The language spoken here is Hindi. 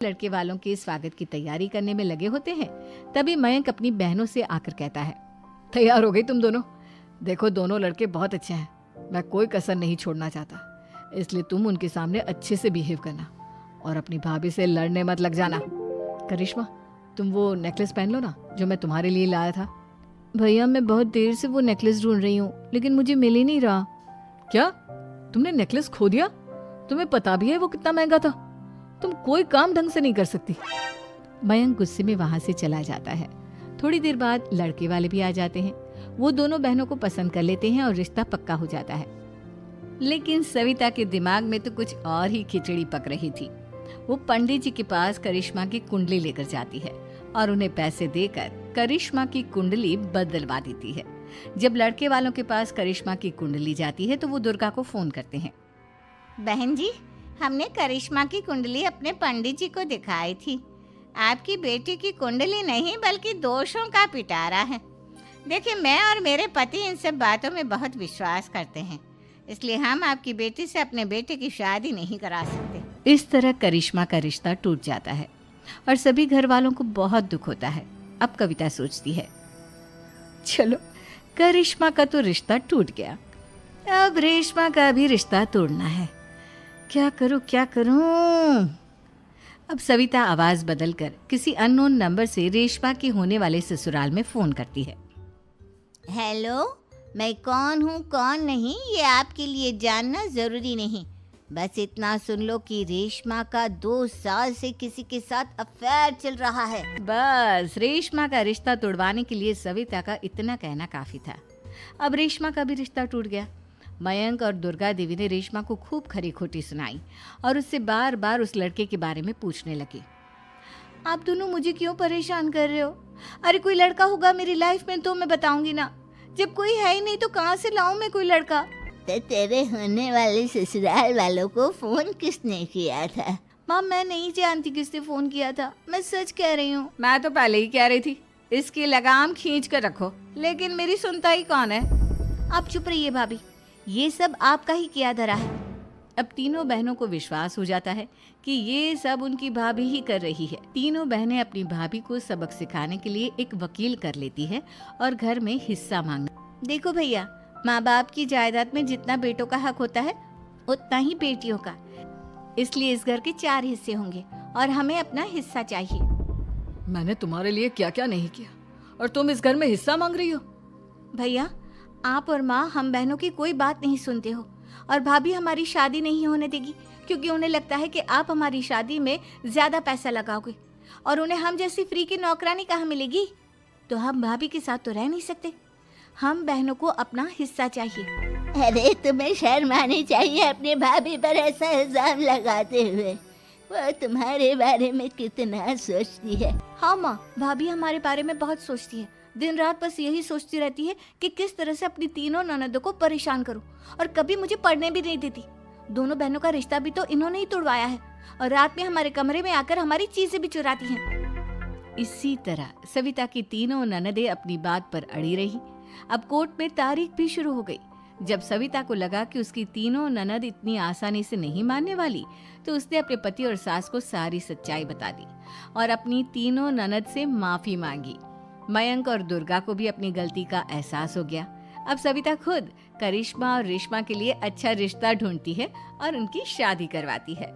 लड़के वालों के स्वागत की तैयारी करने में लगे होते हैं, तभी मयंक अपनी बहनों से आकर कहता है, तैयार हो गई तुम दोनों? देखो दोनों लड़के बहुत अच्छे हैं, मैं कोई कसर नहीं छोड़ना चाहता, इसलिए तुम उनके सामने अच्छे से बिहेव करना और अपनी भाभी से लड़ने मत लग जाना। करिश्मा, तुम वो नेकलेस पहन लो ना जो मैं तुम्हारे लिए लाया था। भैया मैं बहुत देर से वो नेकलेस ढूंढ रही हूँ, लेकिन मुझे मिल ही नहीं रहा। क्या तुमने नेकलेस खो दिया? तुम्हें पता भी है वो कितना महंगा था? तुम कोई काम ढंग से नहीं कर सकती। मयंक गुस्से में वहां से चला जाता है। थोड़ी देर बाद लड़के वाले भी आ जाते हैं। वो दोनों बहनों को पसंद कर लेते हैं और रिश्ता पक्का हो जाता है। लेकिन सविता के दिमाग में तो कुछ और ही खिचड़ी पक रही थी। वो पंडित जी के पास करिश्मा की कुंडली लेकर जाती है और उन्हें पैसे देकर करिश्मा की कुंडली बदलवा देती है। जब लड़के वालों के पास करिश्मा की कुंडली जाती है तो वो दुर्गा को फोन करते हैं। बहन जी, हमने करिश्मा की कुंडली अपने पंडित जी को दिखाई थी। आपकी बेटी की कुंडली नहीं बल्कि दोषों का पिटारा है। देखिए, मैं और मेरे पति इन सब बातों में बहुत विश्वास करते हैं, इसलिए हम आपकी बेटी से अपने बेटे की शादी नहीं करा सकते। इस तरह करिश्मा का रिश्ता टूट जाता है और सभी घर वालों को बहुत दुख होता है। अब कविता सोचती है, चलो करिश्मा का तो रिश्ता टूट गया, अब रेशमा का भी रिश्ता तोड़ना है। क्या करूं? अब सविता आवाज बदलकर किसी अननोन नंबर से रेशमा के होने वाले ससुराल में फोन करती है। हेलो, मैं कौन हूँ कौन नहीं ये आपके लिए जानना जरूरी नहीं। बस इतना सुन लो कि रेशमा का 2 साल से किसी के साथ अफेयर चल रहा है। बस रेशमा का रिश्ता तोड़वाने के लिए सविता का इतना कहना काफी था। अब रेशमा का भी रिश्ता टूट गया। मयंक और दुर्गा देवी ने रेशमा को खूब खरी खोटी सुनाई और उससे बार बार उस लड़के के बारे में पूछने लगी। आप दोनों मुझे क्यों परेशान कर रहे हो? अरे कोई लड़का होगा मेरी लाइफ में तो मैं बताऊंगी ना, जब कोई है ही नहीं तो कहाँ से लाऊं मैं कोई लड़का? तो तेरे होने वाले ससुराल वालों को फोन किसने किया था? माँ मैं नहीं जानती किसने फोन किया था, मैं सच कह रही हूँ। मैं तो पहले ही कह रही थी इसकी लगाम खींच कर रखो, लेकिन मेरी सुनता ही कौन है। आप चुप रहिए भाभी, ये सब आपका ही किया धरा है। अब तीनों बहनों को विश्वास हो जाता है कि ये सब उनकी भाभी ही कर रही है। तीनों बहनें अपनी भाभी को सबक सिखाने के लिए एक वकील कर लेती है और घर में हिस्सा मांगना। देखो भैया, माँ बाप की जायदाद में जितना बेटों का हक होता है उतना ही बेटियों का, इसलिए इस घर के 4 हिस्से होंगे और हमें अपना हिस्सा चाहिए। मैंने तुम्हारे लिए क्या क्या नहीं किया और तुम इस घर में हिस्सा मांग रही हो? भैया, आप और माँ हम बहनों की कोई बात नहीं सुनते हो और भाभी हमारी शादी नहीं होने देगी क्योंकि उन्हें लगता है कि आप हमारी शादी में ज्यादा पैसा लगाओगे और उन्हें हम जैसी फ्री की नौकरानी कहाँ मिलेगी। तो हम भाभी के साथ तो रह नहीं सकते, हम बहनों को अपना हिस्सा चाहिए। अरे तुम्हें शर्म आनी चाहिए अपने भाभी पर ऐसा इल्जाम लगाते हुए। वो तुम्हारे बारे में कितना सोचती है। हाँ माँ, भाभी हमारे बारे में बहुत सोचती है, दिन रात बस यही सोचती रहती है कि किस तरह से अपनी तीनों ननदों को परेशान करूं और कभी मुझे पढ़ने भी नहीं देती। दोनों बहनों का रिश्ता भी तो इन्होंने ही तोड़वाया है और रात में हमारे कमरे में आकर हमारी चीजें भी चुराती हैं। इसी तरह सविता की तीनों ननदें अपनी बात पर अड़ी रही। अब कोर्ट में तारीख भी शुरू हो गई। जब सविता को लगा कि उसकी तीनों ननद इतनी आसानी से नहीं मानने वाली, तो उसने अपने पति और सास को सारी सच्चाई बता दी और अपनी तीनों ननद से माफी मांगी। मयंक और दुर्गा को भी अपनी गलती का एहसास हो गया। अब सविता खुद करिश्मा और रेशमा के लिए अच्छा रिश्ता ढूंढती है और उनकी शादी करवाती है।